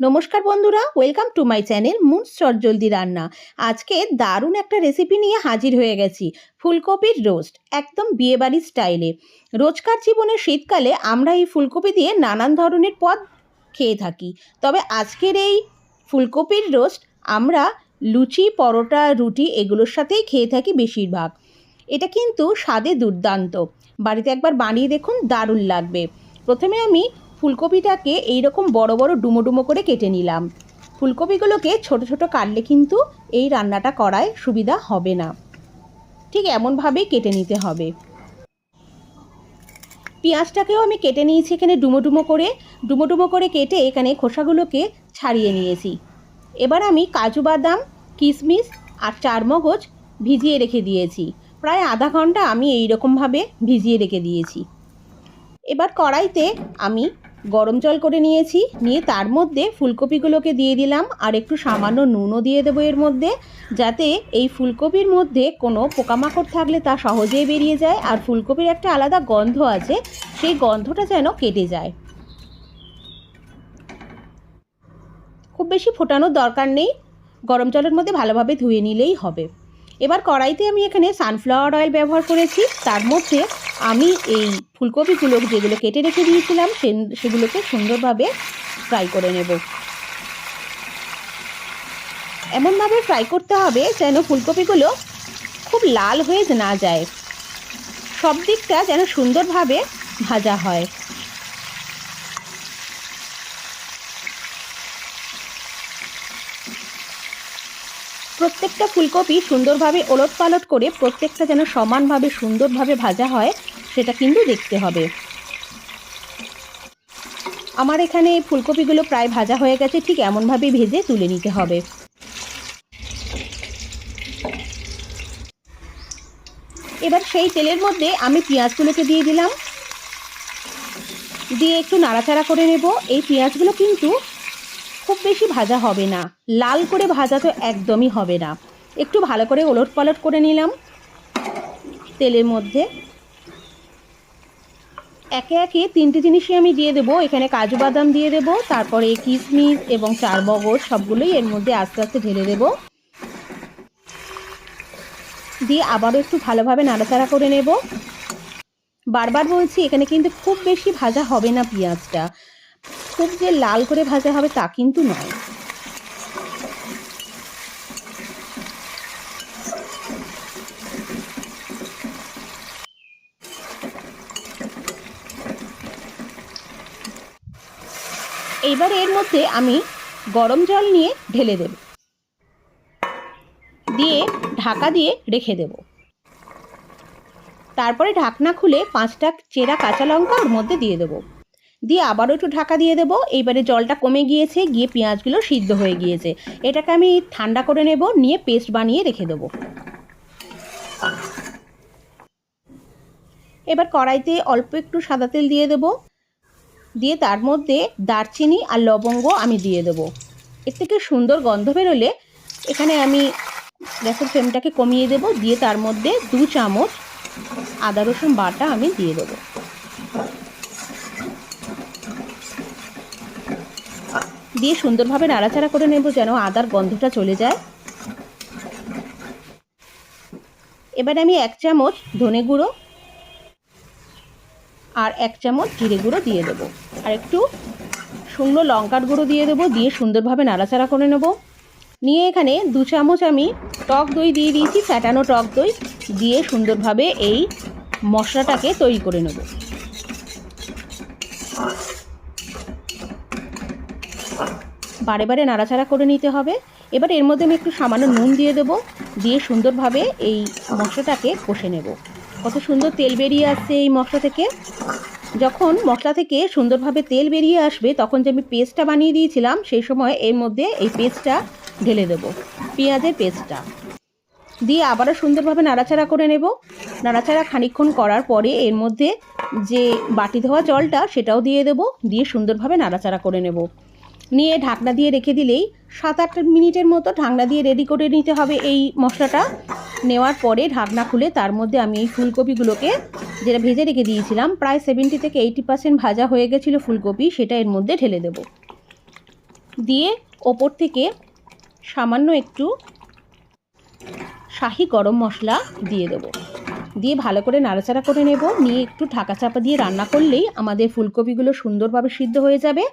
নমস্কার বন্ধুরা, welcome to my channel moons চটজলদি রান্না। আজকে দারুণ একটা রেসিপি নিয়ে হাজির হয়ে গেছি। ফুলকপির রোস্ট, একদম বিয়েবাড়ির স্টাইলে। রোজকার জীবনে শীতকালে আমরা এই ফুলকপি দিয়ে নানান ধরনের পদ খেয়ে থাকি, তবে আজকের এই ফুলকপির রোস্ট আমরা লুচি, পরোটা, রুটি এগুলোর সাথেই খেয়ে থাকি বেশিরভাগ। এটা কিন্তু স্বাদে দুর্দান্ত। বাড়িতে একবার বানিয়ে দেখুন, দারুণ লাগবে। প্রথমে আমি ফুলকপিটাকে এইরকম বড় বড় ডুমো ডুমো করে কেটে নিলাম। ফুলকপিগুলোকে ছোট ছোট কাটলে কিন্তু এই রান্নাটা করায় সুবিধা হবে না, ঠিক এমনভাবেই কেটে নিতে হবে। পেঁয়াজটাকেও আমি কেটে নিয়েছি এখানে ডুমো ডুমো করে কেটে এখানে খোসাগুলোকে ছাড়িয়ে নিয়েছি। এবার আমি কাজু বাদাম, কিশমিশ আর চারমগজ ভিজিয়ে রেখে দিয়েছি। প্রায় আধা ঘন্টা আমি এইরকমভাবে ভিজিয়ে রেখে দিয়েছি। এবার কড়াইতে আমি গরম জল করে নিয়েছি, নিয়ে তার মধ্যে ফুলকপিগুলোকে দিয়ে দিলাম আর একটু সামান্য নুনও দিয়ে দেবো এর মধ্যে, যাতে এই ফুলকপির মধ্যে কোনো পোকামাকড় থাকলে তা সহজেই বেরিয়ে যায়। আর ফুলকপির একটা আলাদা গন্ধ আছে, সেই গন্ধটা যেন কেটে যায়। খুব বেশি ফোটানোর দরকার নেই, গরম জলের মধ্যে ভালোভাবে ধুয়ে নিলেই হবে। এবার কড়াইতে আমি এখানে সানফ্লাওয়ার অয়েল ব্যবহার করেছি। তার মধ্যে আমি এই ফুলকপিগুলো যেগুলো কেটে রেখে দিয়েছিলাম সেগুলোকে সুন্দরভাবে ফ্রাই করে নেব। এমনভাবে ফ্রাই করতে হবে যেন ফুলকপিগুলো খুব লাল হয়ে না যায়, সব দিকটা যেন সুন্দরভাবে ভাজা হয়। প্রত্যেকটা ফুলকপি সুন্দরভাবে ওলট পালট করে প্রত্যেকটা যেন সমানভাবে সুন্দরভাবে ভাজা হয়, সেটা কিন্তু দেখতে হবে। আমার এখানে ফুলকপিগুলো প্রায় ভাজা হয়ে গেছে, ঠিক এমনভাবে ভেজে তুলে নিতে হবে। এবার সেই তেলের মধ্যে আমি পেঁয়াজগুলোকে দিয়ে দিলাম, দিয়ে একটু নাড়াচাড়া করে নেব। এই পেঁয়াজগুলো কিন্তু খুব বেশি ভাজা হবে না, লাল করে ভাজা তো একদমই হবে না। একটু ভালো করে ওলট পালট করে নিলাম তেলের মধ্যে। একে একে তিনটে জিনিসই আমি দিয়ে দেবো। এখানে কাজু বাদাম দিয়ে দেবো, তারপরে কিশমিশ এবং চারমগজ সবগুলোই এর মধ্যে আস্তে আস্তে ঢেলে দেবো, দিয়ে আবারও একটু ভালোভাবে নাড়াচাড়া করে নেব। বারবার বলছি, এখানে কিন্তু খুব বেশি ভাজা হবে না পেঁয়াজটা, খুব যে লাল করে ভাজা হবে তা কিন্তু নয়। এইবার এর মধ্যে আমি গরম জল নিয়ে ঢেলে দেব, দিয়ে ঢাকা দিয়ে রেখে দেব। তারপরে ঢাকনা খুলে 5টা চেরা কাঁচা লঙ্কা ওর মধ্যে দিয়ে দেবো, দিয়ে আবারও একটু ঢাকা দিয়ে দেবো। এইবারে জলটা কমে গিয়েছে, গিয়ে পেঁয়াজগুলো সিদ্ধ হয়ে গিয়েছে। এটাকে আমি ঠান্ডা করে নেব, নিয়ে পেস্ট বানিয়ে রেখে দেবো। এবার কড়াইতে অল্প একটু সাদা তেল দিয়ে দেবো, দিয়ে তার মধ্যে দারচিনি আর লবঙ্গ আমি দিয়ে দেবো। এর থেকে সুন্দর গন্ধ বেরোলে এখানে আমি গ্যাসের ফ্লেমটাকে কমিয়ে দেবো, দিয়ে তার মধ্যে 2 চামচ আদা রসুন বাটা আমি দিয়ে দেবো। দিয়ে সুন্দরভাবে নাড়াচাড়া করে নেব যেন আদার গন্ধটা চলে যায়। এবার আমি 1 চামচ ধনে গুঁড়ো আর 1 চামচ জিরে গুঁড়ো দিয়ে দেবো, আর একটু শুকনো লঙ্কার গুঁড়ো দিয়ে দেবো, দিয়ে সুন্দরভাবে নাড়াচাড়া করে নেব। নিয়ে এখানে 2 চামচ আমি টক দই দিয়ে দিয়েছি, ফ্যাটানো টক দই দিয়ে সুন্দরভাবে এই মশলাটাকে তৈরি করে নেব। বারে বারে নাড়াচাড়া করে নিতে হবে। এবার এর মধ্যে আমি একটু সামান্য নুন দিয়ে দেবো, দিয়ে সুন্দরভাবে এই মশলাটাকে কষে নেব। কত সুন্দর তেল বেরিয়ে আসছে এই মশলা থেকে। যখন মশলা থেকে সুন্দরভাবে তেল বেরিয়ে আসবে, তখন যে আমি পেস্টটা বানিয়ে দিয়েছিলাম সেই সময় এর মধ্যে এই পেস্টটা ঢেলে দেবো, পেঁয়াজের পেস্টটা দিয়ে আবারও সুন্দরভাবে নাড়াচাড়া করে নেব। নাড়াচাড়া খানিকক্ষণ করার পরে এর মধ্যে যে বাটি ধোয়া জলটা সেটাও দিয়ে দেবো, দিয়ে সুন্দরভাবে নাড়াচাড়া করে নেব। নিয়ে ঢাকনা দিয়ে রেখে দিলেই 7-8 মিনিটের মতো ঢাকনা দিয়ে রেডি করে নিতে হবে এই মশলাটা। নেওয়ার পরে ঢাকনা খুলে তার মধ্যে আমি এই ফুলকপিগুলোকে যেটা ভেজে রেখে দিয়েছিলাম, প্রায় 70 থেকে 80% ভাজা হয়ে গেছিলো ফুলকপি, সেটা এর মধ্যে ঢেলে দেব। দিয়ে ওপর থেকে সামান্য একটু শাহি গরম মশলা দিয়ে দেবো। দিয়ে ভালো করে নাড়াচাড়া করে নেব। নিয়ে একটু ঢাকা চাপা দিয়ে রান্না করলেই আমাদের ফুলকপিগুলো সুন্দরভাবে সিদ্ধ হয়ে যাবে।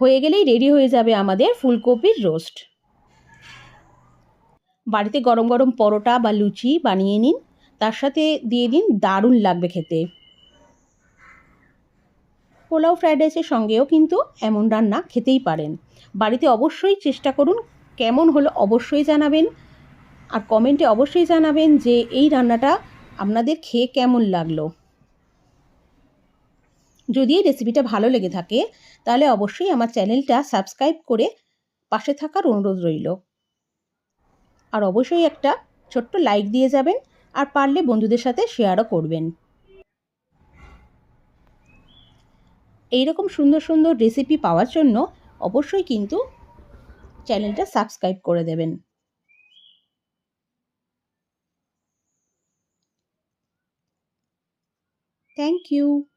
হয়ে গেলেই রেডি হয়ে যাবে আমাদের ফুলকপির রোস্ট। বাড়িতে গরম গরম পরোটা বা লুচি বানিয়ে নিন, তার সাথে দিয়ে দিন, দারুণ লাগবে খেতে। পোলাও ফ্রাইড রাইসের সঙ্গেও কিন্তু এমন রান্না খেতেই পারেন। বাড়িতে অবশ্যই চেষ্টা করুন, কেমন হলো অবশ্যই জানাবেন। আর কমেন্টে অবশ্যই জানাবেন যে এই রান্নাটা আপনাদের খেয়ে কেমন লাগলো। যদি এই রেসিপিটা ভালো লেগে থাকে তাহলে অবশ্যই আমার চ্যানেলটা সাবস্ক্রাইব করে পাশে থাকার অনুরোধ রইল। আর অবশ্যই একটা ছোট্ট লাইক দিয়ে যাবেন, আর পারলে বন্ধুদের সাথে শেয়ারও করবেন। এইরকম সুন্দর সুন্দর রেসিপি পাওয়ার জন্য অবশ্যই কিন্তু চ্যানেলটা সাবস্ক্রাইব করে দেবেন। Thank you.